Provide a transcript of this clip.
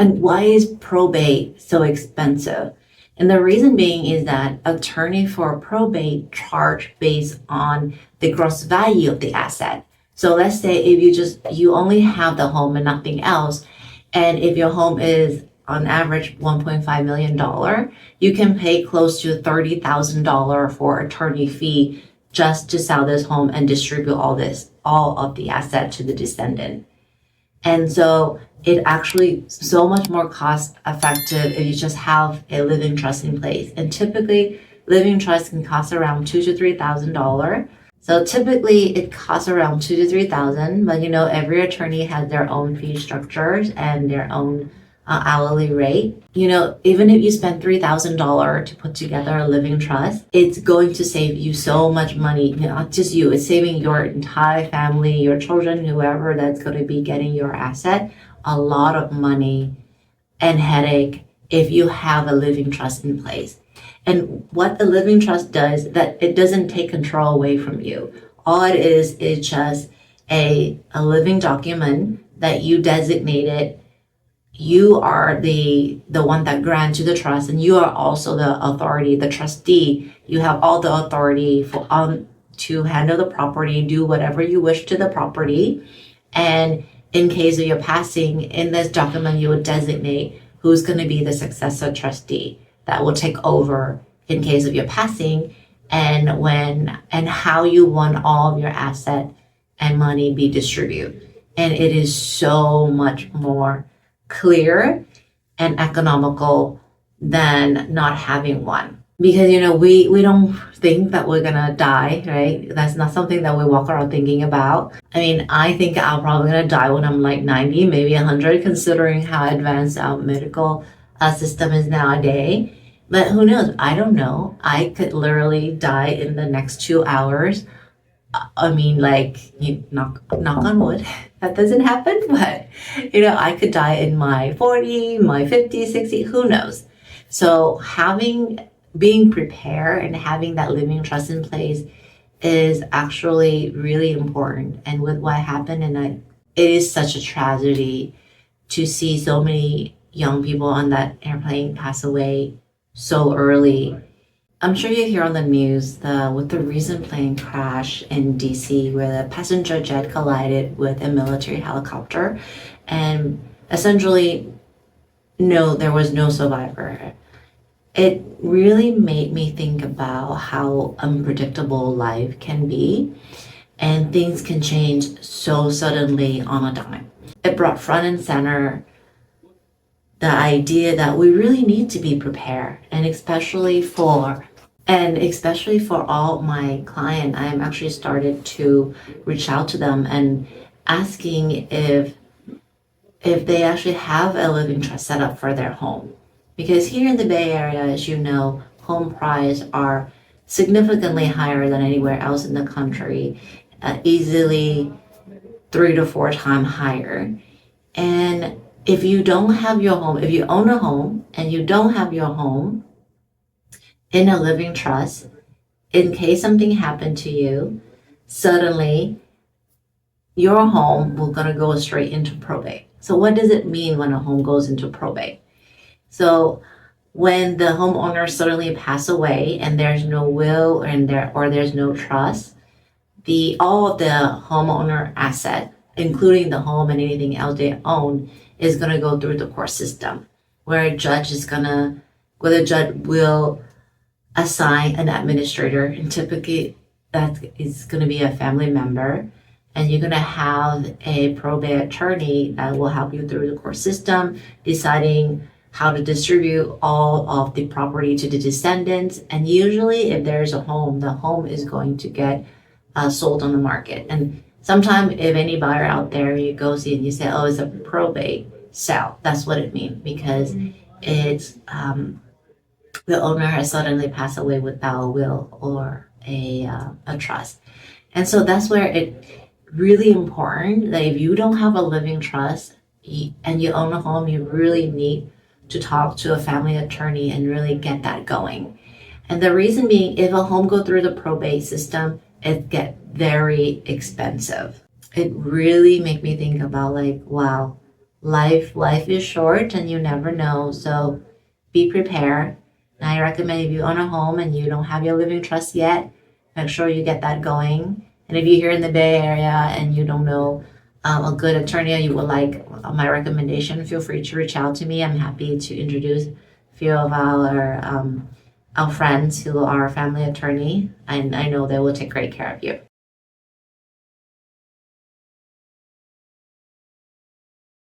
And why is probate so expensive? And the reason being is that attorney for probate charge based on the gross value of the asset. So let's say if you only have the home and nothing else, and if your home is on average $1.5 million, you can pay close to $30,000 for attorney fee just to sell this home and distribute all of the asset to the descendant. And so it actually so much more cost effective if you just have a living trust in place. And typically living trust can cost around $2,000 to $3,000. So typically it costs around $2,000 to $3,000, but every attorney has their own fee structures and their own hourly rate. Even if you spend $3,000 to put together a living trust, it's going to save you so much money. Not just you, it's saving your entire family, your children, whoever that's going to be getting your asset, a lot of money and headache if you have a living trust in place. And what the living trust does, that it doesn't take control away from you. All it is just a living document that you designated. You are the one that grants you the trust, and you are also the authority, the trustee. You have all the authority to handle the property, do whatever you wish to the property. And in case of your passing, in this document, you would designate who's going to be the successor trustee that will take over in case of your passing, and how you want all of your asset and money be distributed. And it is so much more clear and economical than not having one, because we don't think that we're gonna die, right? That's not something that we walk around thinking about. I think I'm probably gonna die when I'm like 90, maybe 100, considering how advanced our medical system is nowadays. But who knows? I don't know. I could literally die in the next 2 hours. Knock on wood, that doesn't happen, but I could die in my 40, my 50, 60, who knows? So being prepared and having that living trust in place is actually really important. And with what happened, it is such a tragedy to see so many young people on that airplane pass away so early. I'm sure you hear on the news with the recent plane crash in DC, where the passenger jet collided with a military helicopter, and essentially, no, there was no survivor. It really made me think about how unpredictable life can be, and things can change so suddenly on a dime. It brought front and center the idea that we really need to be prepared, and especially for all my clients, I am actually started to reach out to them and asking if they actually have a living trust set up for their home. Because here in the Bay Area, as you know, home prices are significantly higher than anywhere else in the country, easily 3 to 4 times higher. And if you don't have your home, if you own a home and you don't have your home in a living trust, in case something happened to you, suddenly your home will gonna go straight into probate. So what does it mean when a home goes into probate? So when the homeowner suddenly pass away and there's no will or there's no trust, all of the homeowner asset, including the home and anything else they own, is gonna go through the court system, where the judge will assign an administrator, and typically that is going to be a family member, and you're going to have a probate attorney that will help you through the court system, deciding how to distribute all of the property to the descendants. And usually if there's a home, the home is going to get sold on the market. And sometimes if any buyer out there, you go see and you say, oh, it's a probate sale, that's what it means, because it's the owner has suddenly passed away without a will or a trust. And so that's where it really important that if you don't have a living trust and you own a home, you really need to talk to a family attorney and really get that going. And the reason being, if a home go through the probate system, it get very expensive. It really make me think about wow, Life is short and you never know. So be prepared. And I recommend if you own a home and you don't have your living trust yet, make sure you get that going. And if you're here in the Bay Area and you don't know a good attorney or you would like my recommendation, feel free to reach out to me. I'm happy to introduce a few of our friends who are family attorney, and I know they will take great care of you.